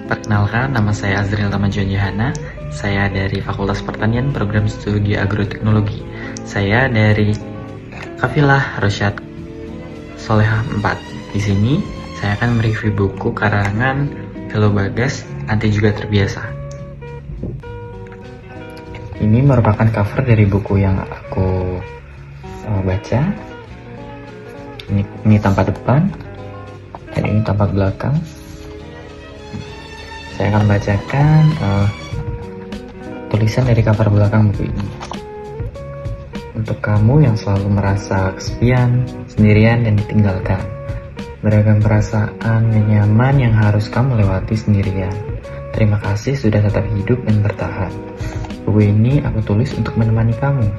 Perkenalkan, nama saya Azril Tamajuan Johana. Saya dari Fakultas Pertanian Program Studi Agroteknologi. Saya dari Kafilah Rosyad Solehah 4. Di sini saya akan mereview buku karangan Hello Bagas, Nanti Juga Terbiasa. Ini merupakan cover dari buku yang aku baca. Ini tampak depan dan ini tampak belakang. Saya akan bacakan tulisan dari cover belakang buku ini. Untuk kamu yang selalu merasa kesepian, sendirian, dan ditinggalkan, beragam perasaan dan nyaman yang harus kamu lewati sendirian. Terima kasih sudah tetap hidup dan bertahan. Buku ini aku tulis untuk menemani kamu.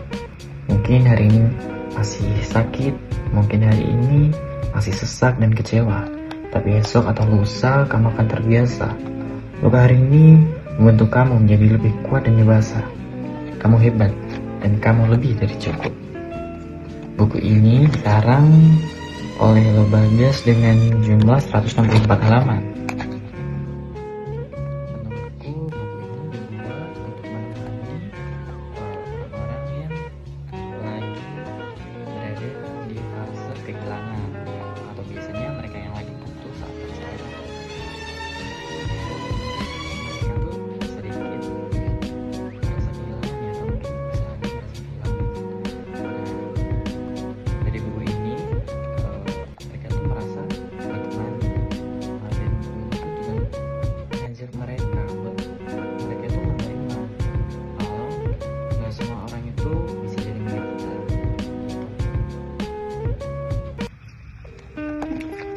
Mungkin hari ini masih sakit, mungkin hari ini masih sesak dan kecewa, tapi esok atau lusa kamu akan terbiasa. Luka hari ini membentuk kamu menjadi lebih kuat dan dewasa. Kamu hebat dan kamu lebih dari cukup. Buku ini dikarang oleh Hello Bagas dengan jumlah 164 halaman. Menurutku buku ini dibuat untuk menemani orang yang lagi berada di fase kehilangan, atau biasanya mereka yang lagi putus saat pacaran.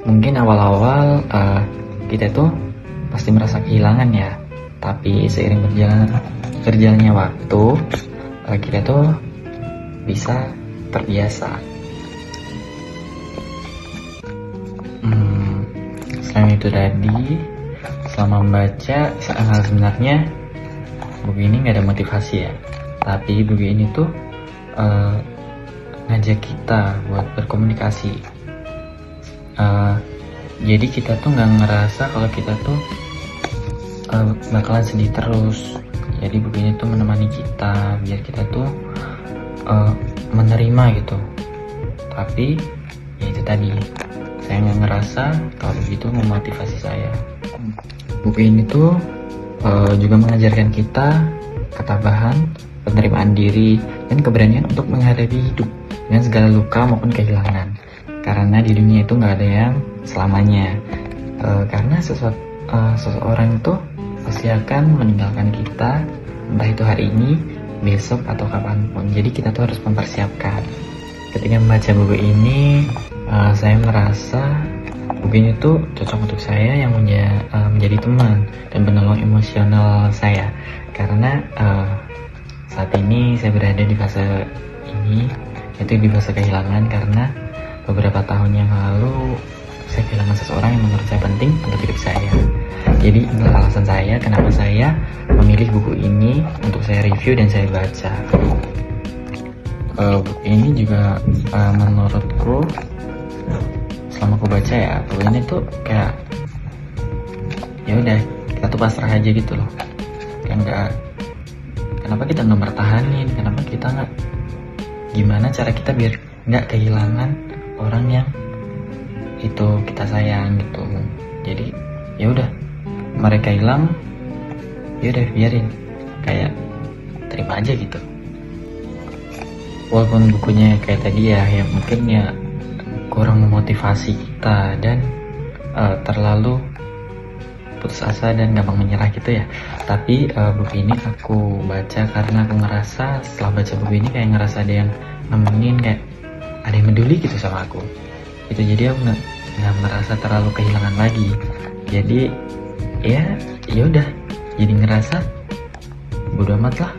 Mungkin awal-awal kita tuh pasti merasa kehilangan ya, tapi seiring berjalannya waktu kita tuh bisa terbiasa. Selain itu tadi, selama membaca, sebenarnya buku ini nggak ada motivasi ya, tapi buku ini tuh ngajak kita buat berkomunikasi. Jadi kita tuh nggak ngerasa kalau kita tuh bakalan sedih terus. Jadi buku ini tuh menemani kita biar kita tuh menerima gitu. Tapi ya itu tadi, saya nggak ngerasa kalau begitu memotivasi saya. Buku ini tuh juga mengajarkan kita ketabahan, penerimaan diri, dan keberanian untuk menghadapi hidup dengan segala luka maupun kehilangan. Karena di dunia itu nggak ada yang selamanya. Karena seseorang itu pasti akan meninggalkan kita, entah itu hari ini, besok, atau kapanpun. Jadi kita tuh harus mempersiapkan. Ketika membaca buku ini, saya merasa buku ini tuh cocok untuk saya yang menjadi teman dan penolong emosional saya. Karena saat ini saya berada di fase ini, yaitu di fase kehilangan, karena beberapa tahun yang lalu saya kehilangan seseorang yang menurut saya penting untuk hidup saya. Jadi inilah alasan saya kenapa saya memilih buku ini untuk saya review dan saya baca. Buku ini juga menurutku, selama aku baca ya, buku ini tuh kayak ya udah, kita tuh pasrah aja gitu loh. Kenapa kita nggak bertahanin, kenapa kita nggak, gimana cara kita biar nggak kehilangan orang yang itu kita sayang gitu. Jadi ya udah, mereka hilang, ya udah biarin, kayak terima aja gitu. Walaupun bukunya kayak tadi ya, yang mungkin ya kurang memotivasi kita dan terlalu putus asa dan gampang menyerah gitu ya. Tapi buku ini aku baca karena aku ngerasa setelah baca buku ini kayak ngerasa ada yang nemenin, kayak ada yang peduli gitu sama aku. Itu jadi aku nggak merasa terlalu kehilangan lagi. Jadi ya udah, jadi ngerasa bodo amat lah,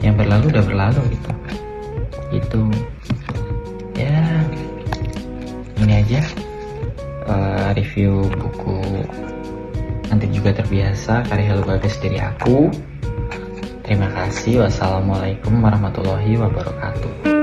yang berlalu udah berlalu gitu. Itu ya, ini aja review buku Nanti Juga Terbiasa karya Hello Bagas dari aku. Terima kasih. Wassalamualaikum warahmatullahi wabarakatuh.